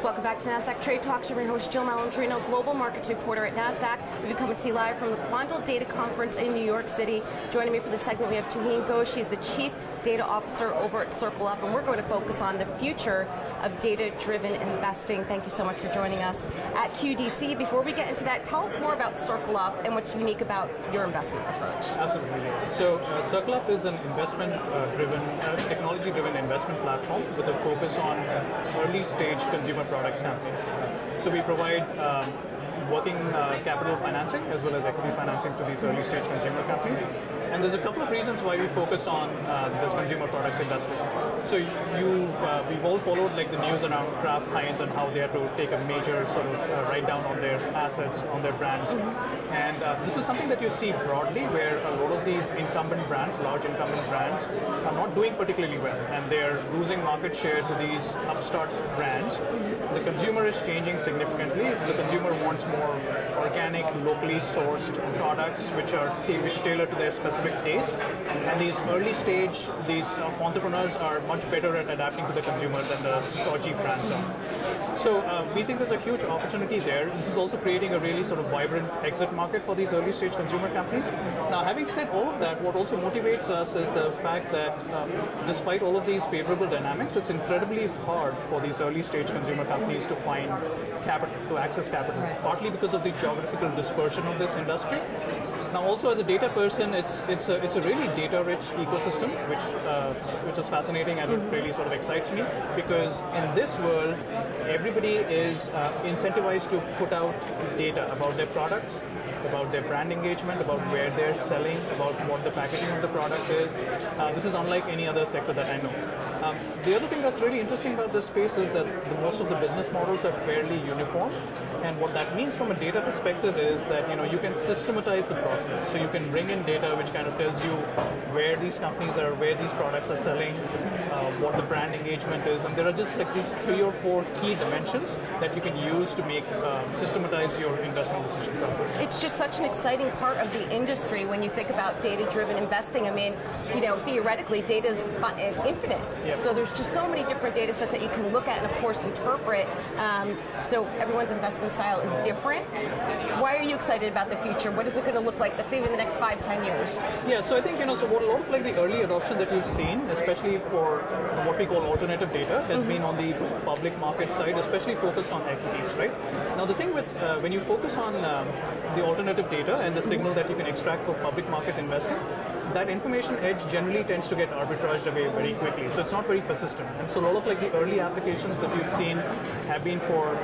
Welcome back to Nasdaq Trade Talks. I'm your host, Jill Malandrino, Global Markets Reporter at Nasdaq. We'll be coming to you live from the Quandl Data Conference in New York City. Joining me for this segment, we have Tuheen Ghosh. She's the Chief Data Officer over at Circle Up, and we're going to focus on the future of data-driven investing. Thank you so much for joining us at QDC. Before we get into that, tell us more about Circle Up and what's unique about your investment approach. Absolutely. So Circle Up is an investment-driven, technology-driven investment platform with a focus on early-stage consumer products companies. So we provide working capital financing as well as equity financing to these early-stage consumer companies. And there's a couple of reasons why we focus on this consumer products industry. So we've all followed like the news around Kraft Heinz and how they had to take a major sort of write down on their assets, on their brands. And this is something that you see broadly where a lot of these incumbent brands, large incumbent brands, are not doing particularly well. And they're losing market share to these upstart brands. The consumer is changing significantly. The consumer wants more organic, locally sourced products which tailor to their specific taste. And these early stage, these entrepreneurs are much better at adapting to the consumer than the stodgy brands are. So we think there's a huge opportunity there. This is also creating a really sort of vibrant exit market for these early stage consumer companies. Now, having said all of that, what also motivates us is the fact that despite all of these favorable dynamics, it's incredibly hard for these early stage consumer companies to find capital, to access capital, partly because of the geographical dispersion of this industry. Now, also as a data person, it's a really data-rich ecosystem, which is fascinating and it really sort of excites me because in this world, everybody is incentivized to put out data about their products, about their brand engagement, about where they're selling, about what the packaging of the product is. This is unlike any other sector that I know. The other thing that's really interesting about this space is that most of the business models are fairly uniform, and what that means from a data perspective is that you can systematize the process. So you can bring in data which kind of tells you where these companies are, where these products are selling, what the brand engagement is, and there are just like these 3 or 4 key dimensions that you can use to make systematize your investment decision process. It's just such an exciting part of the industry when you think about data-driven investing. I mean, theoretically, data is infinite. Yep. So there's just so many different data sets that you can look at and, of course, interpret. So everyone's investment style is different. Why are you excited about the future? What is it going to look like, let's say, in the next 5-10 years? Yeah, so I think, so what a lot of like the early adoption that you've seen, especially for what we call alternative data, has been on the public market side, especially focused on equities, right? Now, the thing with when you focus on the alternative data and the signal that you can extract for public market investing, that information edge generally tends to get arbitraged away very quickly. So it's not very persistent. And so a lot of like the early applications that you've seen have been for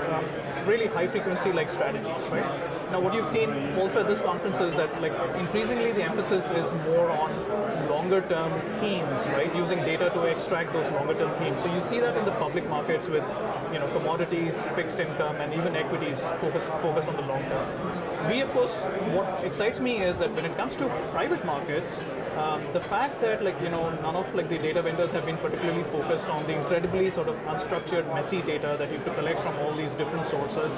really high frequency like strategies, right? Now what you've seen also at this conference is that like increasingly the emphasis is more on longer term themes, right? Using data to extract those longer term themes. So you see that in the public markets with commodities, fixed income, and even equities focus on the long term. We, of course, what excites me is that when it comes to private markets, the fact that none of the data vendors have been particularly focused on the incredibly sort of unstructured, messy data that you have to collect from all these different sources.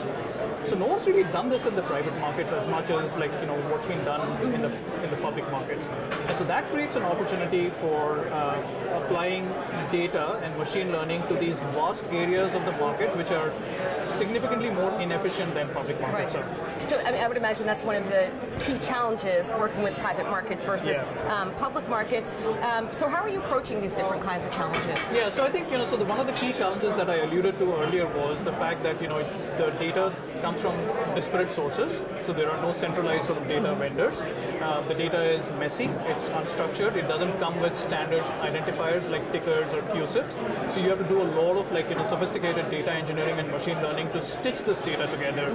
So no one's really done this in the private markets as much as what's been done in the public markets. And so that creates an opportunity for applying data and machine learning to these vast areas of the market which are significantly more inefficient than public markets are. So I would imagine that's one of the key challenges working with private markets versus public markets. So how are you approaching these different kinds of challenges? Yeah, so I think so one of the key challenges that I alluded to earlier was the fact that the data comes from disparate sources. So there are no centralized sort of data vendors. The data is messy, it's unstructured, it doesn't come with standard identifiers like tickers or QSIFs. So you have to do a lot of sophisticated data engineering and machine learning to stitch this data together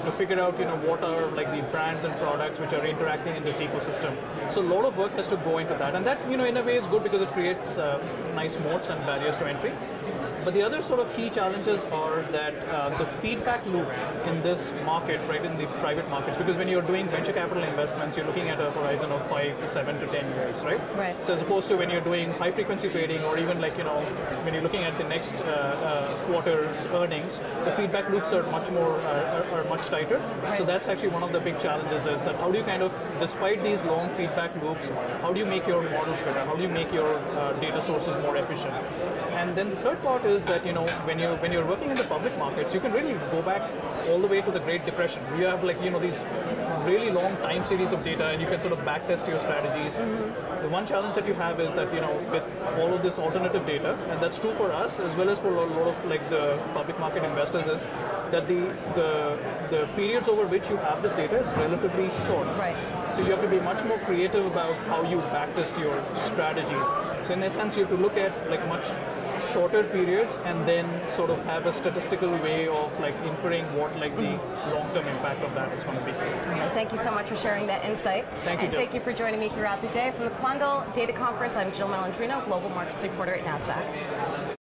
to figure out what are the brands and products which are interacting in this ecosystem. So a lot of work has to go into that, and that in a way is good because it creates nice moats and barriers to entry. But the other sort of key challenges are that the feedback loop in this market, right, in the private markets, because when you're doing venture capital investments, you're looking at a horizon of 5 to 7 to 10 years, right? Right. So as opposed to when you're doing high frequency trading or even when you're looking at the next quarter's earnings, the feedback loops are much more, are much tighter. Right. So that's actually one of the big challenges is that how do you kind of, despite these long feedback loops, how do you make your models better? How do you make your data sources more efficient? And then the third part is that when you're working in the public markets, you can really go back all the way to the Great Depression. You have these really long time series of data, and you can sort of backtest your strategies. The one challenge that you have is that with all of this alternative data, and that's true for us as well as for a lot of the public market investors, is that the periods over which you have this data is relatively short. Right. So you have to be much more creative about how you backtest your strategies. So in a sense, you have to look at much shorter periods and then sort of have a statistical way of inferring what the long-term impact of that is going to be. Okay, thank you so much for sharing that insight. Thank you, and Jill. thank you for joining me throughout the day. From the Quandl Data Conference, I'm Jill Malandrino, Global Markets Reporter at Nasdaq.